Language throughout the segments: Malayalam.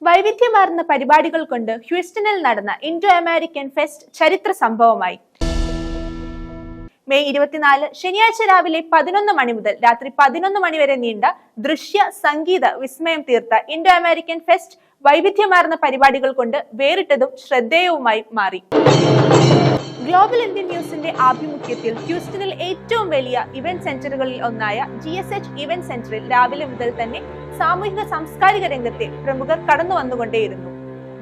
വൈവിധ്യമാർന്ന പരിപാടികൾ കൊണ്ട് ഹ്യൂസ്റ്റണിൽ നടന്ന ഇൻഡോ അമേരിക്കൻ ഫെസ്റ്റ് ചരിത്ര സംഭവമായി. മെയ് 24 ശനിയാഴ്ച രാവിലെ 11 മണി മുതൽ രാത്രി 11 മണി വരെ നീണ്ട ദൃശ്യ സംഗീത വിസ്മയം തീർത്ത ഇൻഡോ അമേരിക്കൻ ഫെസ്റ്റ് വൈവിധ്യമാർന്ന പരിപാടികൾ കൊണ്ട് വേറിട്ടതും ശ്രദ്ധേയവുമായി മാറി. ഗ്ലോബൽ ഇന്ത്യൻ ന്യൂസിന്റെ ആഭിമുഖ്യത്തിൽ ഹ്യൂസ്റ്റണിൽ ഏറ്റവും വലിയ ഇവന്റ് സെന്ററുകളിൽ ഒന്നായ GSH ഇവന്റ് സെന്ററിൽ രാവിലെ മുതൽ തന്നെ സാമൂഹിക സാംസ്കാരിക രംഗത്തെ പ്രമുഖർ കടന്നു വന്നുകൊണ്ടേയിരുന്നു.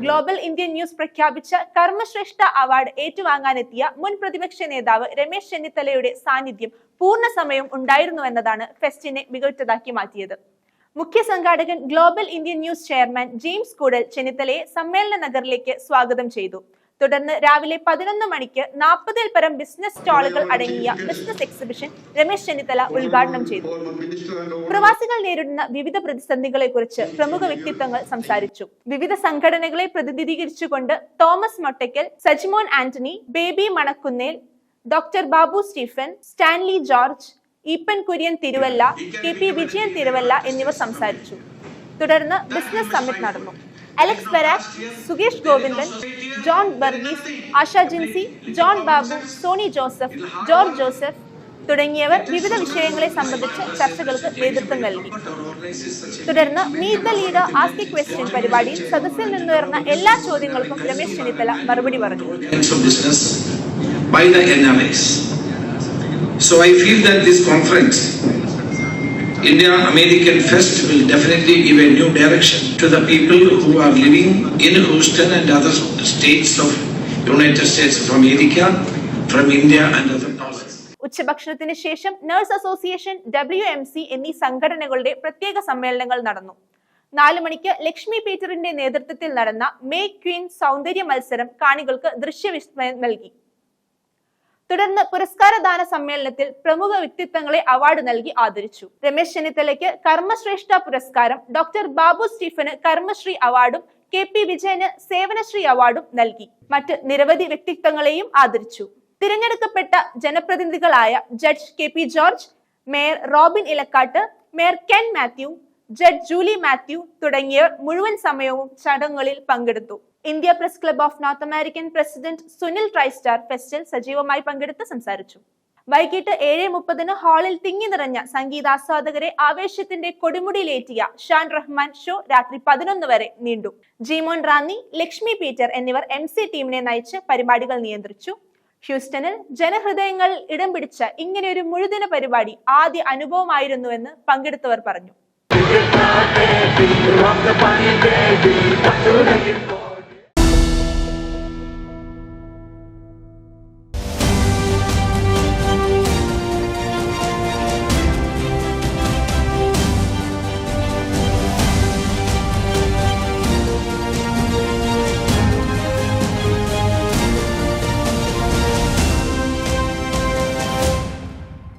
ഗ്ലോബൽ ഇന്ത്യൻ ന്യൂസ് പ്രഖ്യാപിച്ച കർമ്മശ്രേഷ്ഠ അവാർഡ് ഏറ്റുവാങ്ങാനെത്തിയ മുൻ പ്രതിപക്ഷ നേതാവ് രമേശ് ചെന്നിത്തലയുടെ സാന്നിധ്യം പൂർണ്ണ സമയം ഉണ്ടായിരുന്നുവെന്നതാണ് ഫെസ്റ്റിനെ മികവുറ്റതാക്കി മാറ്റിയത്. മുഖ്യ സംഘാടകൻ global Indian news chairman James Koodal ചെന്നിത്തലയെ സമ്മേളന നഗറിലേക്ക് സ്വാഗതം ചെയ്തു. തുടർന്ന് രാവിലെ 11 മണിക്ക് 40-ൽ പരം ബിസിനസ് സ്റ്റാളുകൾ അടങ്ങിയ ബിസിനസ് എക്സിബിഷൻ രമേശ് ചെന്നിത്തല ഉദ്ഘാടനം ചെയ്തു. പ്രവാസികൾ നേരിടുന്ന വിവിധ പ്രതിസന്ധികളെ കുറിച്ച് പ്രമുഖ വ്യക്തിത്വങ്ങൾ സംസാരിച്ചു. വിവിധ സംഘടനകളെ പ്രതിനിധീകരിച്ചുകൊണ്ട് Thomas Mottackal, Sajimon Antony, Baby Manakkunnel, doctor Babu Stephen, Stanley George, Eapen Kurian Thiruvalla, KP Vijayan Thiruvalla എന്നിവർ സംസാരിച്ചു. തുടർന്ന് ബിസിനസ് സമ്മിറ്റ് നടന്നു. Alex Barak, Sukesh Govindan, John Varghese, Asha Jincy, John Babu, Sony Joseph, George Joseph തുടങ്ങിയവർ വിവിധ വിഷയങ്ങളെ സംബന്ധിച്ച് ചർച്ചകൾക്ക് നേതൃത്വം നൽകി. തുടർന്ന് meet the leader ask a question പരിപാടിയിൽ സദസ്സിൽ നിന്നുയർന്ന എല്ലാ ചോദ്യങ്ങൾക്കും രമേശ് ചെന്നിത്തല മറുപടി പറഞ്ഞു. So I feel that this conference, India American Fest, will definitely give a new direction to the people who are living in Houston and other states of United States of America, from India and other places. ഉച്ചഭക്ഷണത്തിന് ശേഷം നഴ്സ് അസോസിയേഷൻ, WMC എന്നീ സംഘടനകളുടെ പ്രത്യേക സമ്മേളനങ്ങൾ നടന്നു. 4 മണിക്ക് ലക്ഷ്മി പീറ്ററിന്റെ നേതൃത്വത്തിൽ നടന്ന മേക്ക് ക്വീൻ സൗന്ദര്യ മത്സരം കാണികൾക്ക് ദൃശ്യവിസ്മയം നൽകി. തുടർന്ന് പുരസ്കാരദാന സമ്മേളനത്തിൽ പ്രമുഖ വ്യക്തിത്വങ്ങളെ അവാർഡ് നൽകി ആദരിച്ചു. രമേശ് ചെന്നിത്തലയ്ക്ക് കർമ്മശ്രേഷ്ഠ പുരസ്കാരം, ഡോക്ടർ ബാബു സ്റ്റീഫന് കർമ്മശ്രീ അവാർഡും KP വിജയന് സേവനശ്രീ അവാർഡും നൽകി. മറ്റ് നിരവധി വ്യക്തിത്വങ്ങളെയും ആദരിച്ചു. തിരഞ്ഞെടുക്കപ്പെട്ട ജനപ്രതിനിധികളായ judge KP George, mayor Robin Elackatt, mayor Ken Mathew, judge Julie Mathew തുടങ്ങിയവർ മുഴുവൻ സമയവും ചടങ്ങുകളിൽ പങ്കെടുത്തു. India press club of North American president Sunil Tristar ഫെസ്റ്റിൽ സജീവമായി പങ്കെടുത്ത് സംസാരിച്ചു. വൈകിട്ട് 7:30 ഹാളിൽ തിങ്ങി നിറഞ്ഞ സംഗീതാസ്വാദകരെ ആവേശത്തിന്റെ കൊടുമുടിയിലേറ്റിയ ഷാൻ റഹ്മാൻ ഷോ രാത്രി 11 വരെ നീണ്ടു. ജീമോൻ റാന്നി, ലക്ഷ്മി പീറ്റർ എന്നിവർ MC ടീമിനെ നയിച്ച് പരിപാടികൾ നിയന്ത്രിച്ചു. ഹ്യൂസ്റ്റണിൽ ജനഹൃദയങ്ങളിൽ ഇടം പിടിച്ച ഇങ്ങനെയൊരു മുഴുദിന പരിപാടി ആദ്യ അനുഭവമായിരുന്നുവെന്ന് പങ്കെടുത്തവർ പറഞ്ഞു.